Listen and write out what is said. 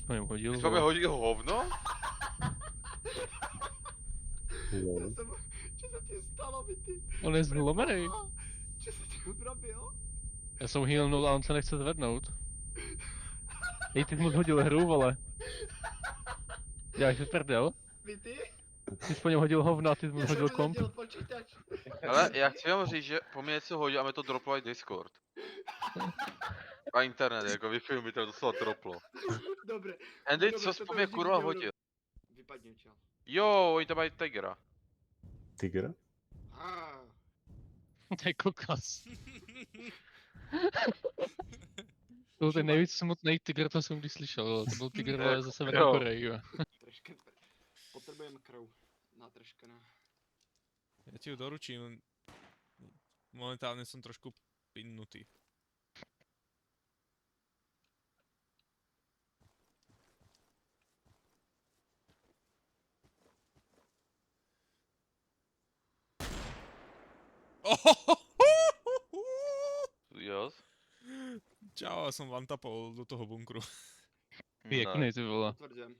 Aspoň jim hodil, Ty jsi hodil hovno? Jo. Čo sa ti stalo, Vity? On je zlomený. Čo sa ti urobil? Já jsem ho healnul a on se nechce zvednout. Hej, ty jsi mu hodil hru, vole. Děláš si prdel? Vity? Ty jsi po něm hodil hovno a ty jsi mu Ja som hodil ti komp. zhodil počítač. Ale já chci vám říct, že po mně něco hodil a mě to droplo i Discord. A internet, jako Wi-Fi mi to docela droplo. Dobre. Andy, Dobre, co jsi toto po mě už nikdy kurva neurob- hodil? Vypadni odtiaľ. Jo, oni tam mají Tigera. Tigra? Á, To je kokos. To byl ten nejvíc smutný tygr, co jsem kdy slyšel, vole. To byl tygr, vole, ze Severní Jo. Koreji, jo. Trešken. Potrebujem krv. Natreškená. Ja ti ju doručím. Momentálne som trošku pinnutý. Jo. Čau, som vantapol do toho bunkru. Pěkný, ty vole. Potvrdzujem.